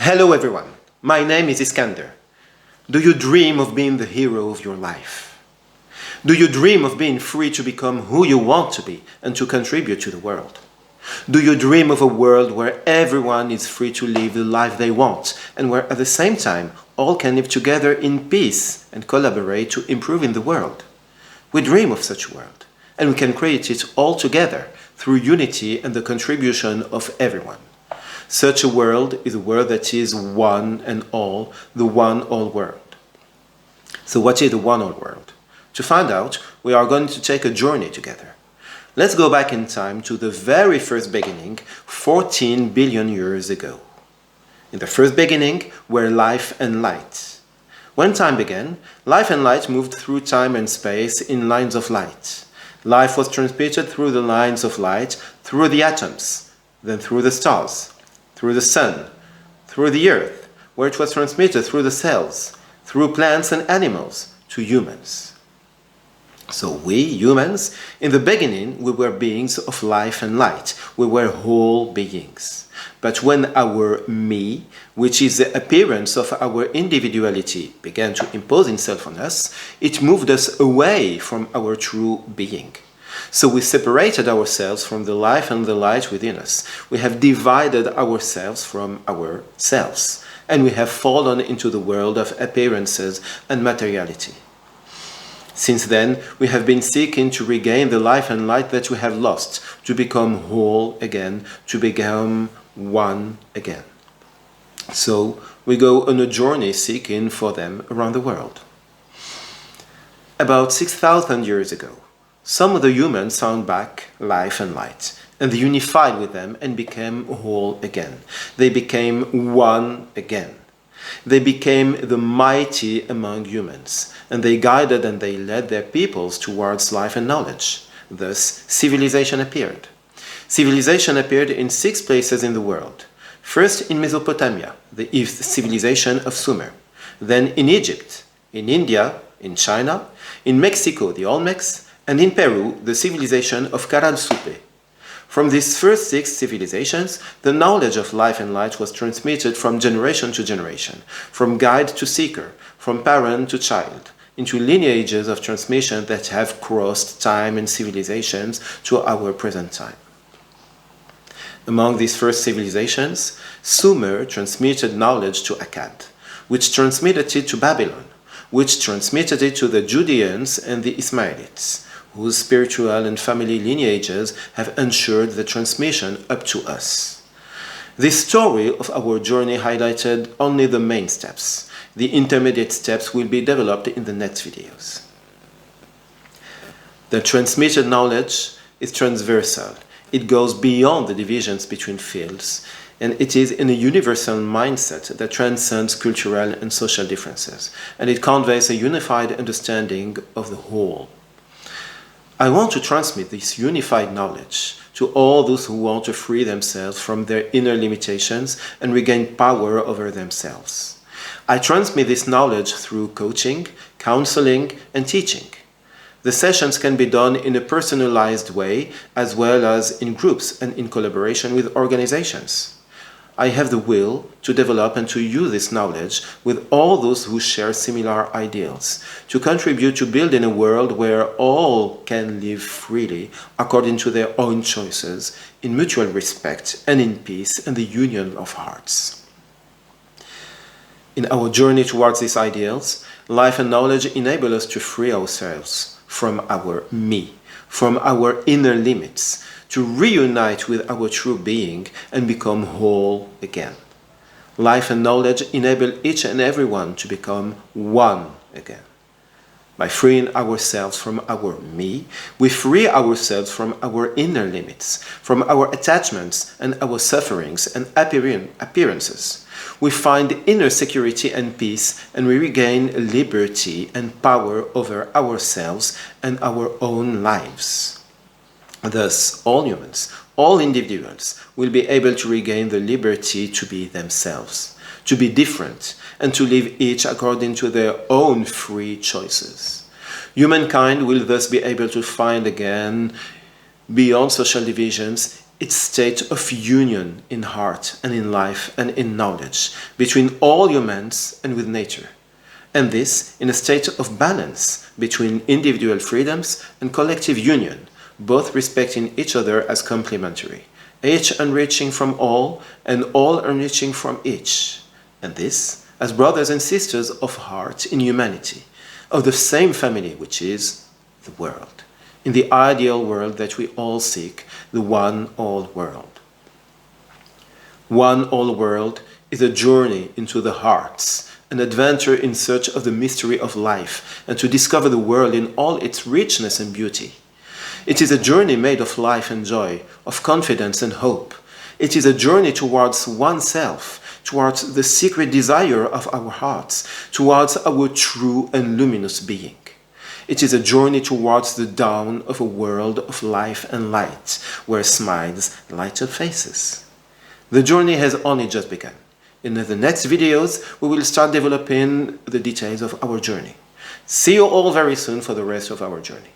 Hello everyone, my name is Iskander. Do you dream of being the hero of your life? Do you dream of being free to become who you want to be and to contribute to the world? Do you dream of a world where everyone is free to live the life they want and where at the same time all can live together in peace and collaborate to improve in the world? We dream of such a world, and we can create it all together through unity and the contribution of everyone. Such a world is a world that is one and all, the one all world. So what is the one all world? To find out, we are going to take a journey together. Let's go back in time to the very first beginning, 14 billion years ago. In the first beginning were life and light. When time began, life and light moved through time and space in lines of light. Life was transmitted through the lines of light, through the atoms, then through the stars, through the sun, through the earth, where it was transmitted through the cells, through plants and animals, to humans. So we, humans, in the beginning, we were beings of life and light. We were whole beings. But when our me, which is the appearance of our individuality, began to impose itself on us, it moved us away from our true being. So we separated ourselves from the life and the light within us. We have divided ourselves from ourselves, and we have fallen into the world of appearances and materiality. Since then, we have been seeking to regain the life and light that we have lost, to become whole again, to become one again. So we go on a journey seeking for them around the world. About 6,000 years ago, some of the humans found back life and light, and they unified with them and became whole again. They became one again. They became the mighty among humans, and they guided and they led their peoples towards life and knowledge. Thus, civilization appeared. Civilization appeared in 6 places in the world. First in Mesopotamia, the civilization of Sumer. Then in Egypt, in India, in China, in Mexico, the Olmecs, and in Peru, the civilization of Caral-Supe. From these first 6 civilizations, the knowledge of life and light was transmitted from generation to generation, from guide to seeker, from parent to child, into lineages of transmission that have crossed time and civilizations to our present time. Among these first civilizations, Sumer transmitted knowledge to Akkad, which transmitted it to Babylon, which transmitted it to the Judeans and the Ismailites, whose spiritual and family lineages have ensured the transmission up to us. This story of our journey highlighted only the main steps. The intermediate steps will be developed in the next videos. The transmitted knowledge is transversal. It goes beyond the divisions between fields, and it is in a universal mindset that transcends cultural and social differences, and it conveys a unified understanding of the whole. I want to transmit this unified knowledge to all those who want to free themselves from their inner limitations and regain power over themselves. I transmit this knowledge through coaching, counseling, and teaching. The sessions can be done in a personalized way as well as in groups and in collaboration with organizations. I have the will to develop and to use this knowledge with all those who share similar ideals, to contribute to building a world where all can live freely according to their own choices, in mutual respect and in peace and the union of hearts. In our journey towards these ideals, life and knowledge enable us to free ourselves from our me, from our inner limits, to reunite with our true being and become whole again. Life and knowledge enable each and everyone to become one again. By freeing ourselves from our me, we free ourselves from our inner limits, from our attachments and our sufferings and appearances. We find inner security and peace, and we regain liberty and power over ourselves and our own lives. Thus, all humans, all individuals, will be able to regain the liberty to be themselves, to be different, and to live each according to their own free choices. Humankind will thus be able to find again Beyond social divisions, its state of union in heart and in life and in knowledge between all humans and with nature, and this in a state of balance between individual freedoms and collective union, both respecting each other as complementary, each enriching from all and all enriching from each, and this as brothers and sisters of heart in humanity, of the same family which is the world, in the ideal world that we all seek, the one all world. One all world is a journey into the hearts, an adventure in search of the mystery of life and to discover the world in all its richness and beauty. It is a journey made of life and joy, of confidence and hope. It is a journey towards oneself, towards the secret desire of our hearts, towards our true and luminous being. It is a journey towards the dawn of a world of life and light, where smiles light up faces. The journey has only just begun. In the next videos, we will start developing the details of our journey. See you all very soon for the rest of our journey.